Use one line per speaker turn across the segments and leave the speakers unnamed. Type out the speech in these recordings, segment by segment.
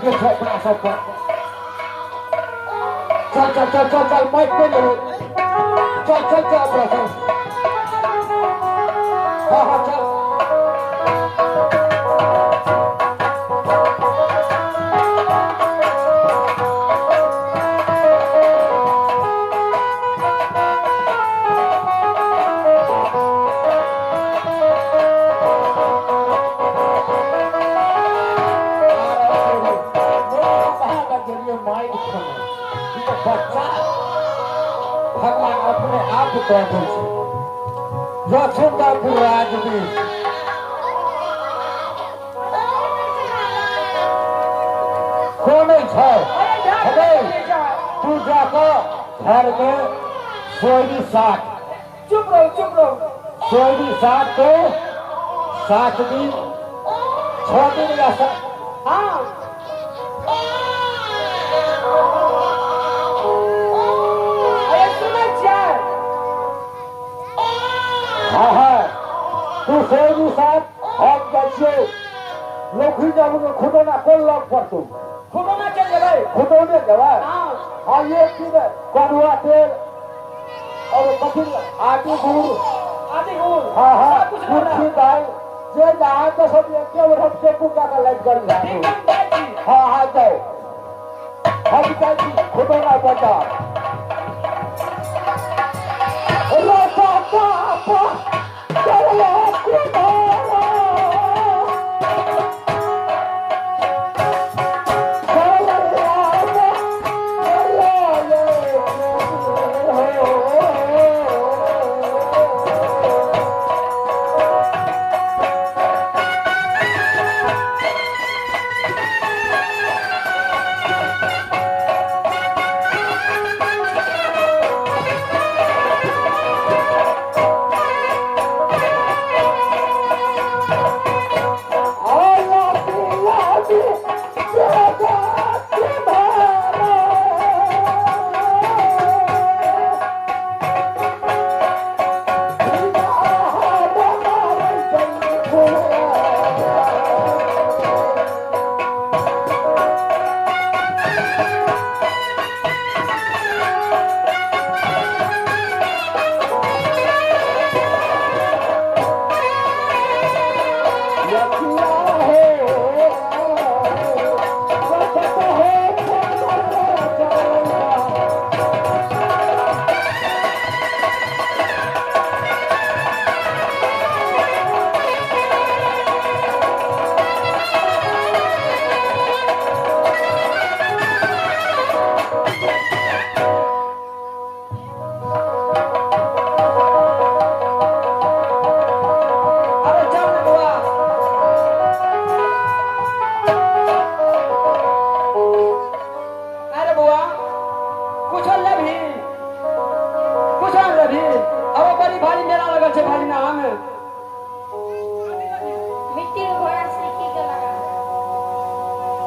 के छो अपना सब पर चल चल चल चल चल माइक पे ले चल चल चल अपना सब हाँ हाँ चल बच्चा भगवान अपने आप कह दे सुंदरपुर आदमी कौन तू जाकर घर में सोयरी साठ
चुप रहो
सोयरी साठ तो 7 दिन 6 दिन या
हाँ
तू सोयरी साथ हम बच्चे लोखी जब खुदोना कौन लग पड़तो
खुदोना चल जाए
खुदोने जवाब हाँ ये चीज कड़ुआ तेल और कठिन आदि गुड़ हाँ हाँ कुर्सी दाल जे जहाँ तो सब केवल हम से पूजा का लाइट कर हाँ हाँ जाओ हम चाहिए खुदोना बता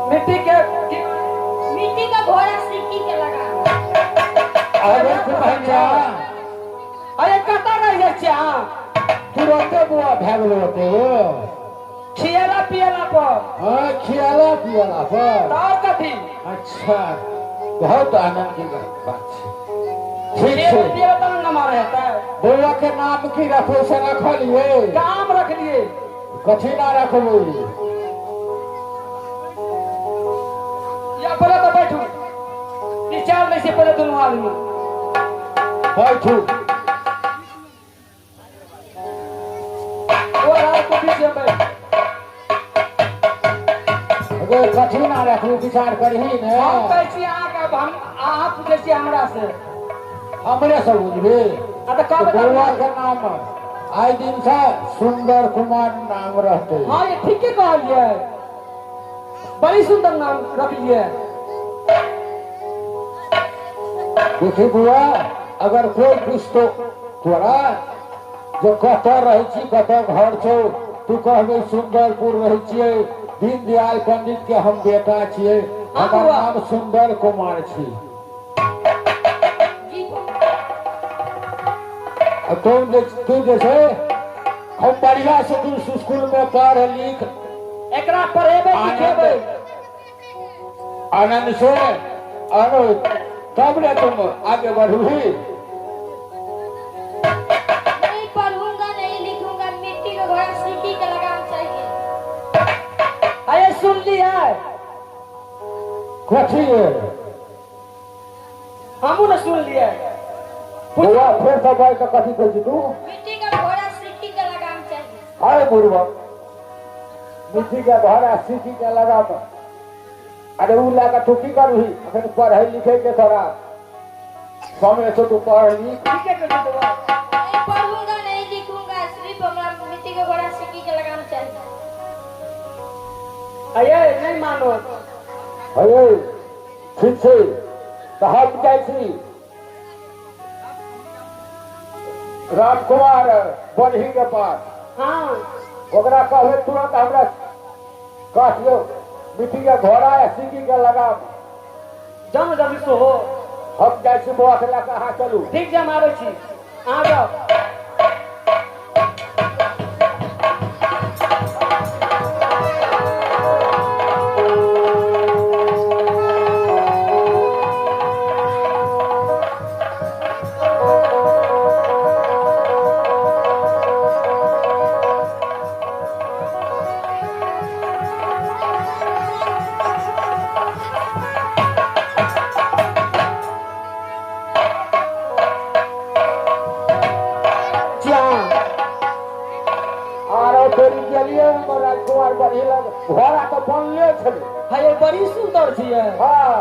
मिट्टी का घोड़ा सिक्की के लगा
अरे कता रही चा तुरंते बुआ भाग लोते हो
खियाला पियाला पर
हाँ खियाला पियाला पर
और कथी
अच्छा बहुत आनंद की बात है ठीक है
पियाला तो न मारे है
बुआ के नाम की रखो से रख लिए
काम रख लिए
कथी ना रखबो
या पहले तो बैठो विचार नहीं से पहले दोनों आदमी
बैठो
वो रात को पीछे बैठ
अगर कथी ना रखो विचार करही ने
हम कैसी आका हम आप जैसे हमरा से
हमरे से बुझबे
तो कब
बुआ के नाम आई दिन से सुंदर कुमार नाम रहते
हाँ ये ठीक है कहलिए बड़ी सुंदर नाम रखिए
देखी बुआ अगर कोई कुछ तो तोरा जो कतऽ रहे छी कतऽ घर छौ तू कहबे सुंदरपुर रहे छियै दीनदयाल पंडित के हम बेटा छियै हमर नाम सुंदर कुमार छी तू जैसे हम बढ़िया से स्कूल में पढ़ लिख
एकरा पढ़ेबे लिखेबे
आनंद से आनो, तब न तुम आगे बढ़ोगी।
नहीं पढ़ूंगा, नहीं लिखूंगा, मिट्टी का घोड़ा सीटी का लगाम चाहिए।
अरे सुन लिया
कथी है
हमू न सुन लिया
बुआ, फिर सब भाई का कथी कहती तू?
मिट्टी का घोड़ा सीटी का लगाम चाहिए।
हाय बुढ़वा, मिट्टी के घोड़ा सीटी के लगा तो अरे उ लगा तू की करू ही? अखन पढ़े लिखे के थोड़ा समय से तू पढ़ लिख।
ठीक है कर दो
नहीं पढ़ूंगा, नहीं लिखूंगा, सिर्फ हमरा मिट्टी का घोड़ा सीटी का लगाम चाहिए।
अये नहीं मानो
अरे ठीक से तो हम जैसी राजकुमार बढ़ी के पास
हाँ
ओकरा कहवे तुरंत हमरा काट लो मिट्टी के घोड़ा या सीटी के लगा।
जम जल्दी सो हो
हम जैसी बुआ के लगा कहाँ चलू?
ठीक जम आवे छी आ जाओ।
राजकुमार बढ़ी लग घोड़ा तो बनले छले।
है बड़ी सुंदर छी
हाँ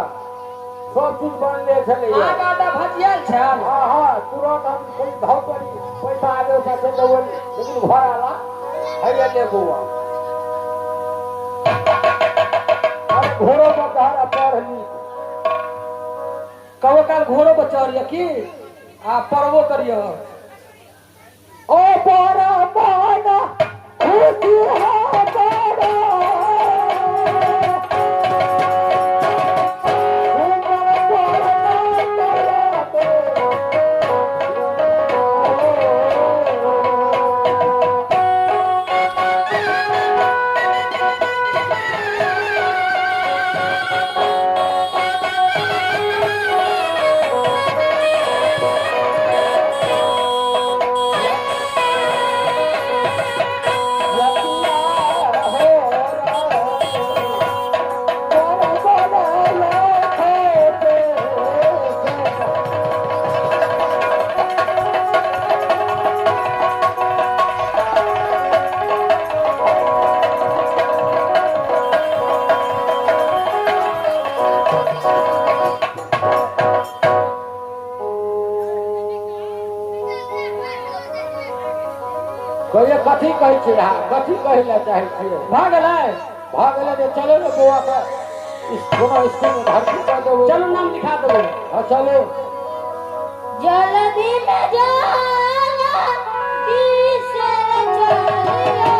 सब चीज बनले छले।
आग आटा भजियल छल।
हाँ हाँ तुरंत हम कोई धाव करी पैसा आगे पैसे देवल, लेकिन घोड़ा ला है ले बुआ। अरे घोड़ों को कहा पढ़ ली
कहो काल घोड़ो पर चढ़िए की आ पढ़बो करिए।
ओ पारा पाना खुशी हो पारा कहिए कथी कहै छी? कथी कहै ला चाहै छियै? भाग ले चलो ने बुआ का कोनो स्कूल में भर्ती कर देबो।
चलो नाम लिखा देबो।
हाँ चलो
जल्दी में जाना किसे चलियो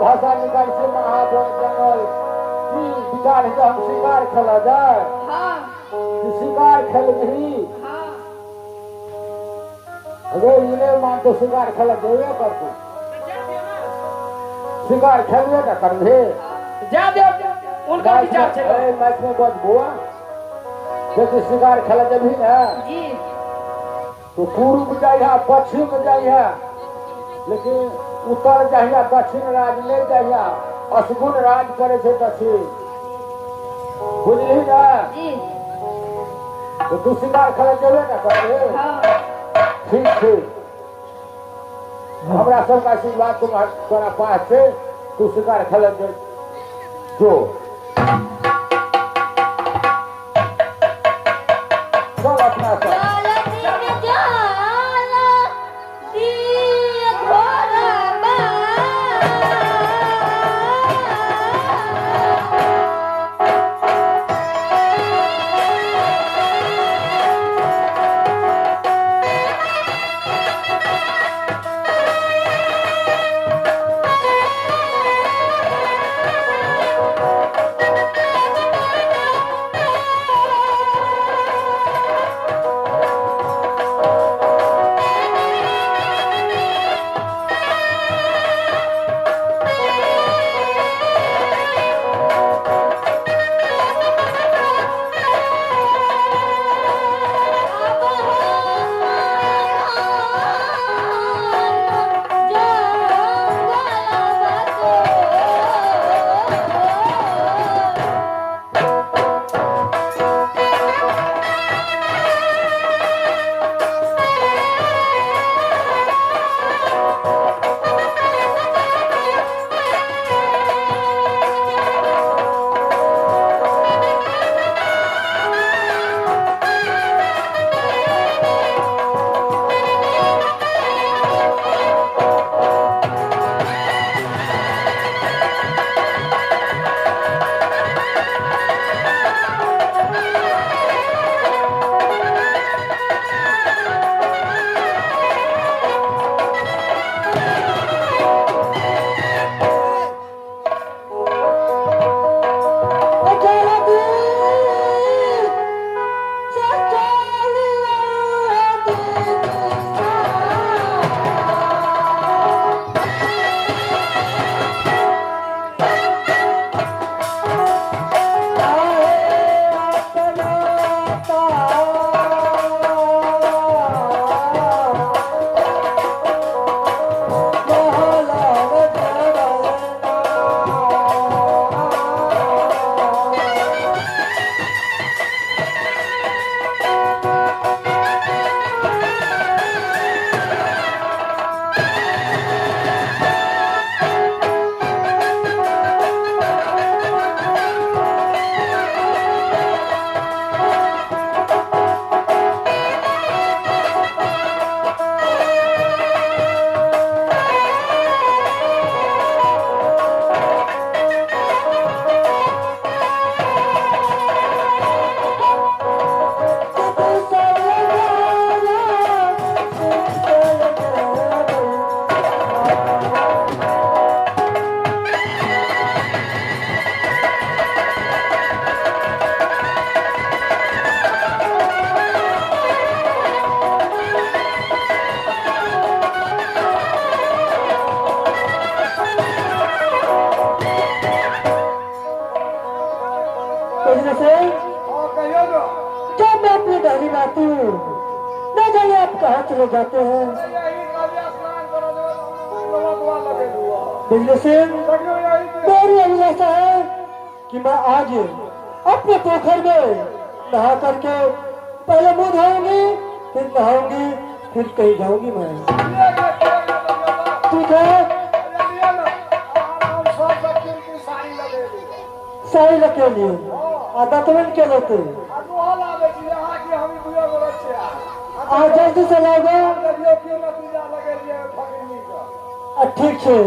भाषा निकाल से महाबन जंगल की विचार है हम शिकार खेला जाए।
हाँ
शिकार खेल नहीं
हाँ
अरे इन्हें मान तो शिकार खेला देवे कर तू शिकार खेलवे ना कर दे
जा दे उनका विचार छे
माइक में बहुत बुआ जैसे शिकार खेला जब ही ना
जी
तो पूर्व जाइया पश्चिम जाइया लेकिन उत्तर जाइया दक्षिण राज नहीं जाइया असगुण राज करे छे दक्षिण बुझली ना
जी
तो तू शिकार खेला जेबे ना करे
हाँ
ठीक है हमरा सबका आशीर्वाद तुम्हारा पास से तू शिकार खेला जो चल अपना सब
जब मैं अपनी डाली लाती हूँ न जाने आप कहाँ चले जाते हैं। बिजली सिंह मेरी अभिलाषा है कि मैं आज अपने पोखर में नहा करके पहले मुंह धोऊंगी फिर नहाऊंगी फिर कहीं जाऊंगी मैं। ठीक है साड़ी लगे लिए आधा तो के लेते आज जल्दी से लाओगे। ठीक है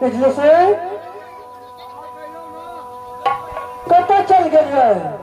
पिछले से कत चल गया है।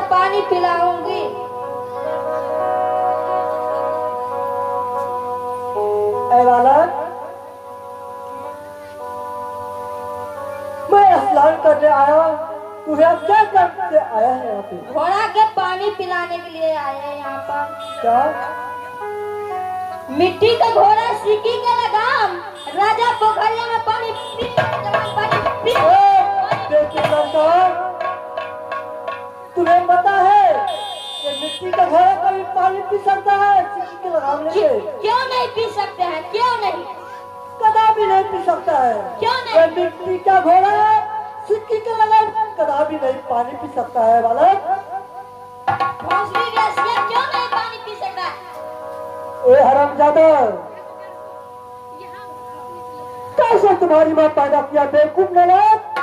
पानी पिलाऊंगी।
ऐ बालक, मैं स्नान करने आया, तू यहाँ क्या करते आया है यहाँ पे?
घोड़ा के पानी पिलाने के लिए आए हैं यहाँ पर।
क्या?
मिट्टी का घोड़ा सिक्की के लगाम, राजा पोखरिया में पानी पी
तुम्हें पता है कि मिट्टी का घोड़ा कभी पानी पी सकता है सिक्की के लगाम लेके?
क्यों नहीं पी सकते हैं? क्यों नहीं?
कदापि नहीं पी सकता है।
क्यों नहीं?
मिट्टी का घोड़ा सिक्की के लगाम कदापि नहीं पानी पी सकता है बालक।
भोसड़ी रसिया क्यों नहीं पानी पी सकता?
ए हरामजादा, कैसे तुम्हारी माँ पैदा किया बेवकूफ नलायक?